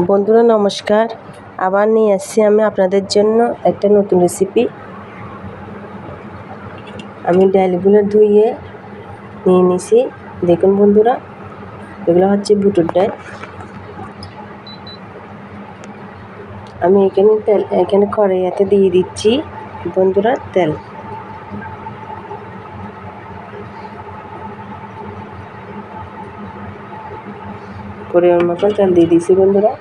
বন্ধুরা নমস্কার, আবার নিয়ে আসছি আমি আপনাদের জন্য একটা নতুন রেসিপি। আমি ডালগুলো ধুয়ে নিয়ে নিছি। দেখুন বন্ধুরা, এগুলো হচ্ছে বুটের ডাল। আমি এখানে কড়াইতে দিয়ে দিচ্ছি বন্ধুরা তেল। পরিমাণ মতন তেল দিয়ে দিচ্ছি বন্ধুরা।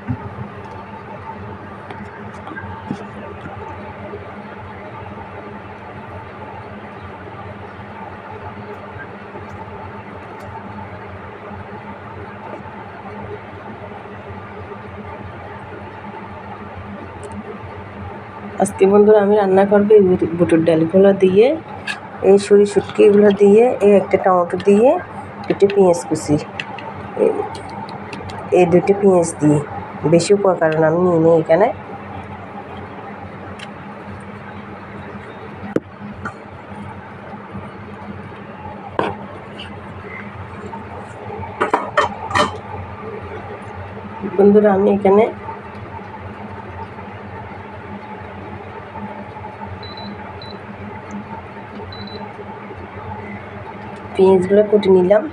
আজকে বন্ধুরা আমি রান্না করবো এই বুটের ডালগুলো দিয়ে, এই শুটকিগুলো দিয়ে, এই একটা টমেটো দিয়ে, একটু পেঁয়াজ কুচি, এই দুটো পেঁয়াজ দিয়ে, বেশি উপকরণ আমি নিয়ে নিই এখানে। বন্ধুরা আমি এখানে পেঁয়াজগুলো কুটে নিলাম,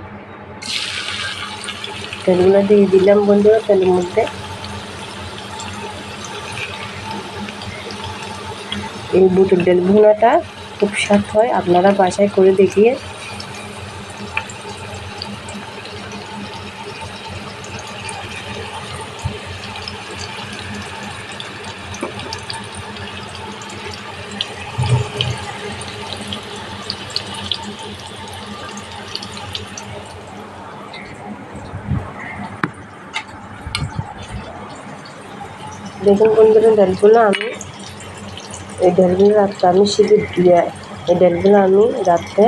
তেলগুলো দিয়ে দিলাম বন্ধুরা তেলের মধ্যে। এই বুটের ডাল ভুনাটা খুব স্বাদ হয়, আপনারা বাসায় করে দেখিয়ে। দেখুন বন্ধুরা, এই ডালগুলো রাত্রে আমি এই ডালগুলো আমি রাত্রে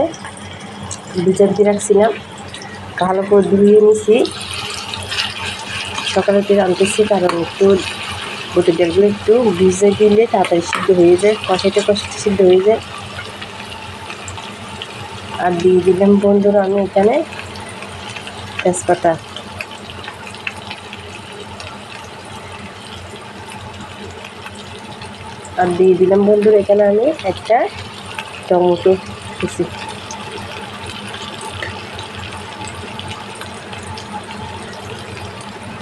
ভিজা দিয়ে রাখছিলাম, ভালো করে ধুয়ে নিছি। সকালে দিয়ে রাঁধতেছি, কারণ একটু বুটের ডালগুলো একটু ভিজে দিলে তাড়াতাড়ি সিদ্ধ হয়ে যায়, কষাইতে সিদ্ধ হয়ে যায়। আর দিয়ে দিলাম বন্ধুরা আমি এখানে তেজপাতা, আর দিয়ে দিলাম বন্ধুরা এখানে আমি একটা টমেটো কুচি।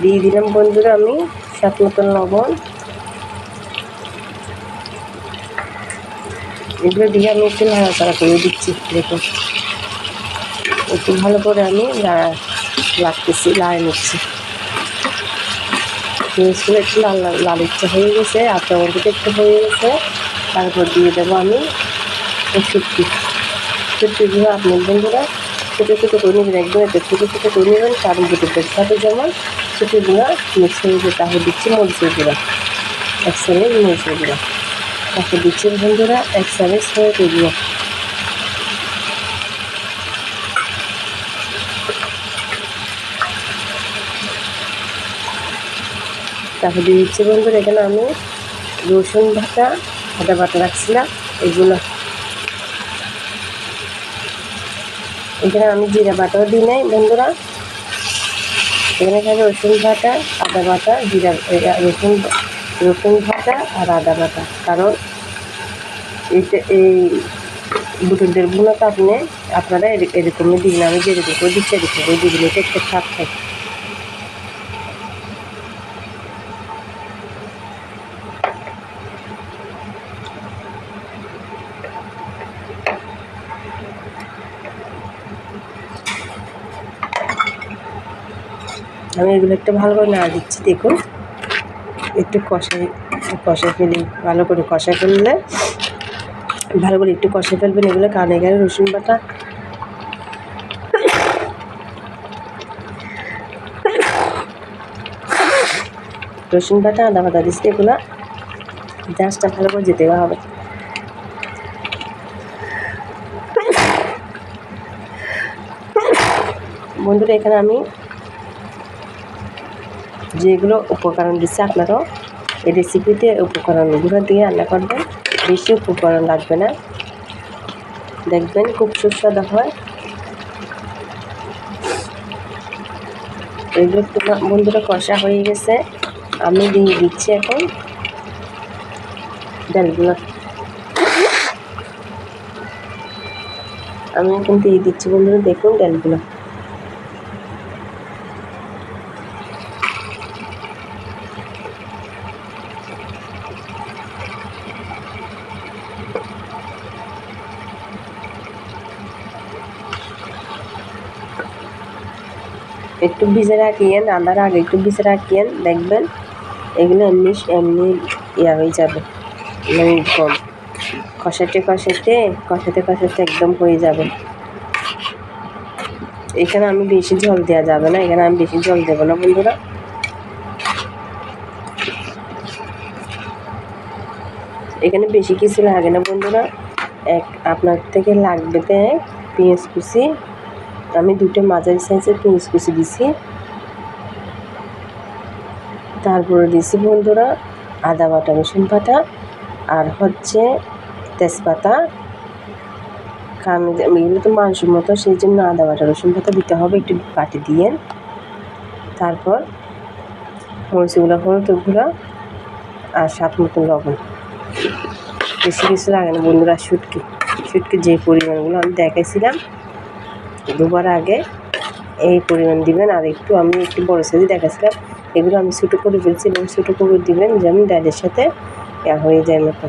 দিয়ে দিলাম বন্ধুরা আমি স্বাদ মতন লবণ। এগুলো দিয়ে আমি একটু নাড়াচাড়া করে দিচ্ছি। দেখুন একটু ভালো করে আমি লাড়িয়ে নিচ্ছি। পেঁয়াজগুলো একটু লাল ইচ্ছা হয়ে গেছে, আর টমেটোটা একটু হয়ে গেছে। তারপর দিয়ে দেবো আমি শুটকিগুলো। আপনি বন্ধুরা ছোটো ছোটো করে নেবেন, একদম একটু ছোটো ছোটো করে নেবেন, কারণ বুটের সাথে যেমন শুটকিগুলো মিক্স হয়ে যায়। তারপর দিচ্ছি মরিচের গুঁড়া, 1 চামচ মরিচের গুঁড়া। তারপর দিচ্ছি বন্ধুরা 1 চামচ সয়াবিন গুঁড়া। তারপর দিয়ে দিচ্ছি বন্ধুরা এখানে আমি রসুন বাটা, আদা বাটা রাখছিলাম, এগুলো এখানে আমি জিরা বাটাও দিই নাই বন্ধুরা। এখানে রসুন বাটা, আদা বাটা, রসুন বাটা আর আদা বাটা, কারণ এই বুটের ডালগুলো তো আপনারা এরকমই দিন, আমি যেরকম করে দিচ্ছি এরকম করে দিবেন, এটা একটা স্বাদ থাকে। আমি এগুলো একটু ভালো করে নাড়া দিচ্ছি। দেখুন একটু কষাই ফেলি, ভালো করে কষাই ফেললে ভালো করে একটু কষাই ফেলবেন এগুলো, কারণ এখানে রসুন বাটা, আদা বাটা দিচ্ছি, এগুলো জাস্টটা ভালো করে যেতে হবে। বন্ধুরা এখানে আমি যেগুলো উপকরণ দিচ্ছি, আপনারাও এই রেসিপিতে উপকরণগুলো দিয়ে রান্না করবেন, বেশি উপকরণ লাগবে না। দেখবেন খুব সুস্বাদু হয়। এগুলো বন্ধুরা কষা হয়ে গেছে, আমি দিয়ে দিচ্ছি এখন ডালগুলো। আমি এখন দিয়ে দিচ্ছি বন্ধুরা, দেখুন ডালগুলো। একটু ভিজে রাখিয়েন, রান্নার আগে একটু ভিজে রাখিয়েন, দেখবেন এগুলো এমনি এমনি ইয়া হয়ে যাবে, মানে কম কষাতে একদম হয়ে যাবে। এখানে আমি বেশি জল দেওয়া যাবে না, এখানে আমি বেশি জল দেবো না বন্ধুরা। এখানে বেশি কিছু লাগে না বন্ধুরা, আপনার থেকে লাগবে পেঁয়াজ কুচি। আমি দুটো মাঝারি সাইজের পেঁয়াজ কুচি দিছি, তারপরে দিছি বন্ধুরা আদা বাটা, রসুন বাটা, আর হচ্ছে তেজপাতা। কারণ এগুলো তো মাংসের মতো, সেই জন্য আদা বাটা রসুন বাটা দিতে হবে একটু বাটি দিয়ে। তারপর মরিচগুলো, হলুদগুলো আর স্বাদ মতো লবণ। বেশি কিছু লাগে না বন্ধুরা। শুটকি যে পরিমাণগুলো আমি দেখাইছিলাম দুবার আগে, এই পরিমাণ দিবেন। আর আমি একটু বড় সাইজে দেখাচ্ছিলাম, এগুলো আমি ছোটো করে ফেলছি এবং ছোটো করে দিবেন যেমন ডালের সাথে হয়ে যায় মতো।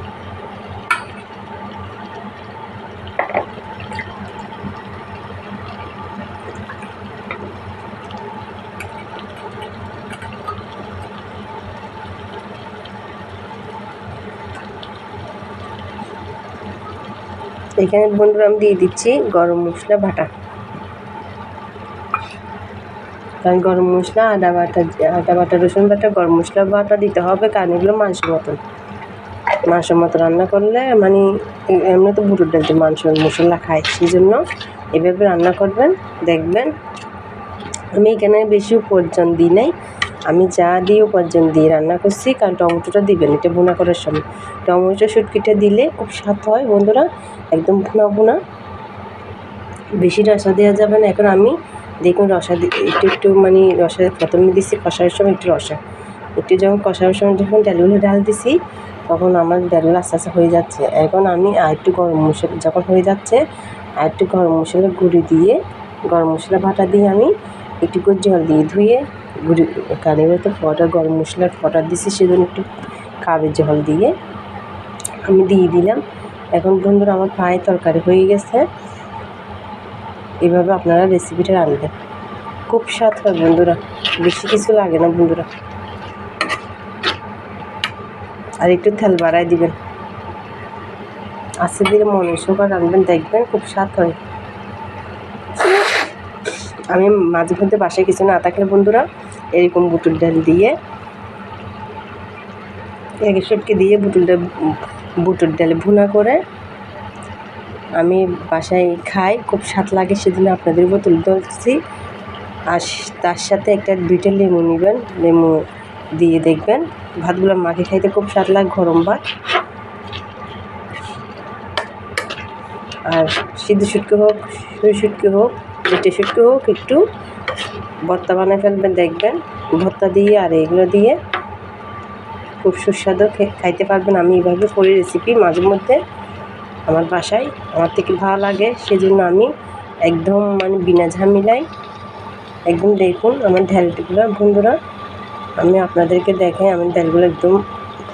এখানে বন্ধুরা আমি দিয়ে দিচ্ছি গরম মশলা বাটা, কারণ গরম মশলা, আদা বাটা রসুন বাটা, গরম মশলা বাটা দিতে হবে, কারণ এগুলো মাংসের মতো রান্না করলে, মানে এমনি তো বুটের ডাল দিয়ে মাংসের মশলা খায়, সেই জন্য এভাবে রান্না করবেন, দেখবেন। আমি এখানে বেশি উপার্জন দিই নাই, আমি যা দিয়ে উপার্জন দিয়ে রান্না করছি। কারণ টমেটোটা দিবেন এটা ভুনা করার সময়, টমেটো শুটকিটা দিলে খুব স্বাদ হয় বন্ধুরা, একদম ভুনা। বেশি রসা দেওয়া যাবে না। এখন আমি দেখুন রসা একটু মানে রসা প্রথমে দিচ্ছি, কষার সময় একটু যখন কষার সময় যখন ডালগুলো ডাল দিছি, তখন আমার ডালগুলো আস্তে আস্তে হয়ে যাচ্ছে। এখন আমি আরেকটু গরম মশলা যখন হয়ে যাচ্ছে, আরেকটু গরম মশলা গুঁড়ি দিয়ে, গরম মশলা বাটা দিয়ে আমি একটু করে জল দিয়ে ধুয়ে গুঁড়ি কানের মতো গরম মশলার পাউডার দিছি, সেজন্য একটু কাবের জল দিয়ে আমি দিয়ে দিলাম। এখন বন্ধুরা আমার প্রায় তরকারি হয়ে গেছে। এভাবে আপনারা রেসিপিটা রান্নাবেন, খুব স্বাদ হয় বন্ধুরা, বেশি কিছু লাগে না বন্ধুরা। আর একটু তেল বাড়ায় দিবেন, আস্তে ধীরে মনে সকাল রান্নাবেন, দেখবেন খুব স্বাদ হয়। আমি মাঝে মধ্যে বাসায় কিছু না থাকলে বন্ধুরা এরকম বুটের ডাল দিয়ে, শুটকি দিয়ে বুটের ডালে ভুনা করে আমি বাসায় খাই, খুব স্বাদ লাগে। সেদিন আপনাদের তুলে ধরছি। আর তার সাথে দুইটা লেবু নেবেন, লেবু দিয়ে দেখবেন ভাতগুলো মাখে খাইতে খুব স্বাদ লাগে, গরম ভাত। আর সিদ্ধ শুটকি হোক, শুটকি হোক, যেটা শুটকি হোক, একটু ভর্তা বানিয়ে ফেলবেন, দেখবেন ভর্তা দিয়ে আর এগুলো দিয়ে খুব সুস্বাদু খাইতে পারবেন। আমি এইভাবে করি রেসিপি মাঝে মধ্যে আমার বাসায়, আমার থেকে ভালো লাগে, সেজন্য আমি একদম মানে বিনা ঝামেলায় একদম দেখুন আমার ডালগুলো বন্ধুরা, আমি আপনাদেরকে দেখাই আমার ডালগুলো একদম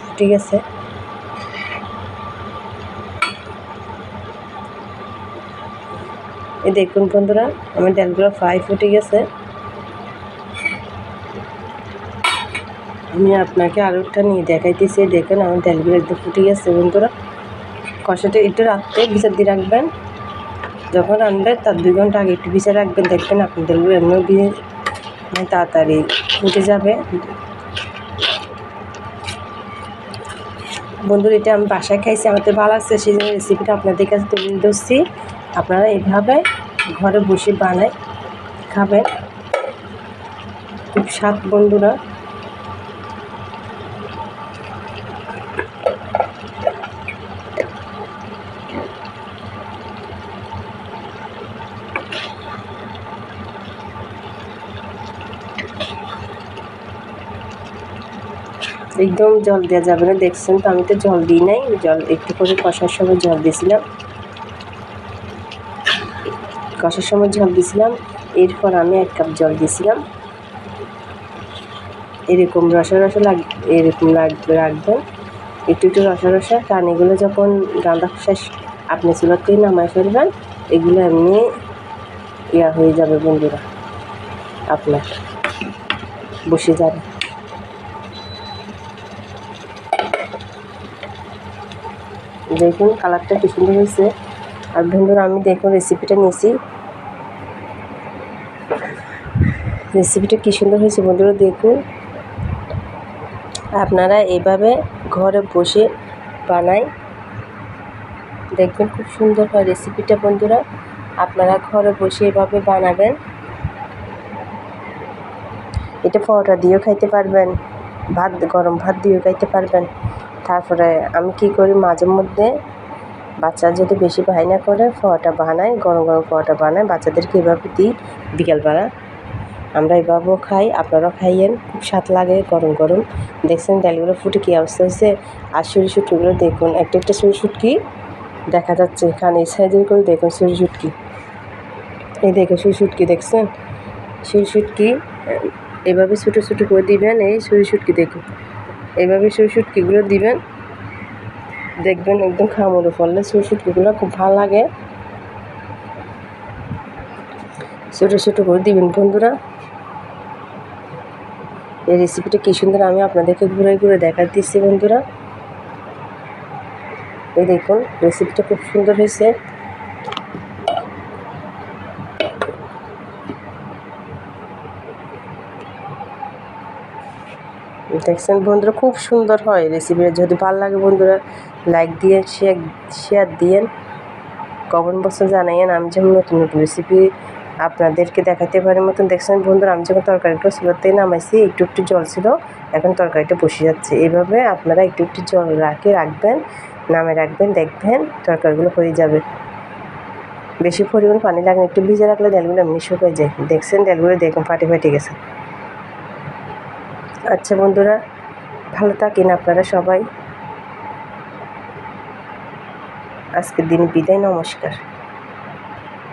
ফুটে গেছে। এই দেখুন বন্ধুরা আমার ডালগুলো ফ্রাই ফুটে গেছে। আমি আপনাকে আরও একটা নিয়ে দেখাইতেছি, দেখুন আমার ডালগুলো একদম ফুটে গেছে বন্ধুরা। কষাটা একটু রাত্রে ভিজা দিয়ে রাখবেন, যখন রান্নবেন তার 2 ঘন্টা আগে একটু ভিজা রাখবেন, দেখবেন আপনার ডালগুলো এমনিও তাড়াতাড়ি ফুটে যাবে। বন্ধুরা এটা আমি বাসায় খাইছি, আমাদের ভালো লাগছে, সেই জন্য রেসিপিটা আপনাদের কাছে তুলে ধরছি। আপনারা এইভাবে ঘরে বসে বানায় খাবেন, খুব স্বাদ বন্ধুরা। একদম জল দেওয়া যাবে না, দেখছেন তো আমি তো জল দিই নাই, জল একটু করে কষার সময় জল দিয়েছিলাম, এরপর আমি 1 কাপ জল দিয়েছিলাম। এরকম রসা এরকম রাখবেন, একটু রসা রসা, কারণ এগুলো যখন রান্না শেষ আপনি চুলার থেকে নামায় ফেলবেন, এগুলো এমনি হয়ে যাবে বন্ধুরা, আপনার বসে যাবে। দেখুন কালারটা কি সুন্দর হয়েছে। আর বন্ধুরা আমি দেখুন রেসিপিটা নিয়েছি, রেসিপিটা কি সুন্দর হয়েছে বন্ধুরা। দেখুন আপনারা এইভাবে ঘরে বসে বানাই, দেখবেন খুব সুন্দর হয় রেসিপিটা বন্ধুরা। আপনারা ঘরে বসে এভাবে বানাবেন, এটা পরোটা দিয়েও খাইতে পারবেন, গরম ভাত দিয়েও খাইতে পারবেন। তারপরে আমি কি করি, মাঝে মধ্যে বাচ্চা যদি বেশি বায়না করে পরোটা বানাই, গরম গরম পরোটা বানাই, বাচ্চাদেরকে এভাবে দিই বিকালবেলা। আমরা এভাবেও খাই, আপনারাও খাইয়েন, খুব স্বাদ লাগে গরম গরম। দেখছেন ডালগুলো ফুটে কী অবস্থা হয়েছে। আর শুটকিগুলো দেখুন, একটা শুটকি দেখা যাচ্ছে, কারণ এই সাইজের করে দেখুন শুটকি, এই দেখুন শুটকি দেখছেন, শুটকি এভাবে ছোটো ছোটো করে দিবেন। এই শুটকি দেখুন, এইভাবে শুটকিগুলো দিবেন, দেখবেন একদম খামড়ে পড়লে শুটকিগুলো খুব ভালো লাগে। ছোটো ছোটো করে দিবেন বন্ধুরা। এই রেসিপিটা কী সুন্দর আমি আপনাদেরকে ঘুরে ঘুরে দেখা দিচ্ছি বন্ধুরা। এই দেখুন রেসিপিটা খুব সুন্দর হয়েছে। দেখছেন বন্ধুরা খুব সুন্দর হয় রেসিপিটা। যদি ভালো লাগে বন্ধুরা লাইক দিয়ে শেয়ার দিয়েন, কমেন্ট বক্সে জানাইয়েন। আমি যেমন নতুন নতুন রেসিপি আপনাদেরকে দেখাতে পারি মতন। দেখছেন বন্ধুরা আমি যখন তরকারিটা চুলাতেই নামাইছি, একটু একটু জল ছিল, এখন তরকারিটা বসে যাচ্ছে। এইভাবে আপনারা একটু একটু জল রাখবেন, নামে রাখবেন, দেখবেন তরকারিগুলো হয়ে যাবে। বেশি পরিমাণ পানি লাগে না, একটু ভিজে রাখলে ডালগুলো এমনি শুকিয়ে যায়। দেখছেন ডালগুলো দেখুন ফাটে গেছে। আচ্ছা বন্ধুরা ভালো থাকেন আপনারা সবাই, আজকের দিন বিদায়, নমস্কার।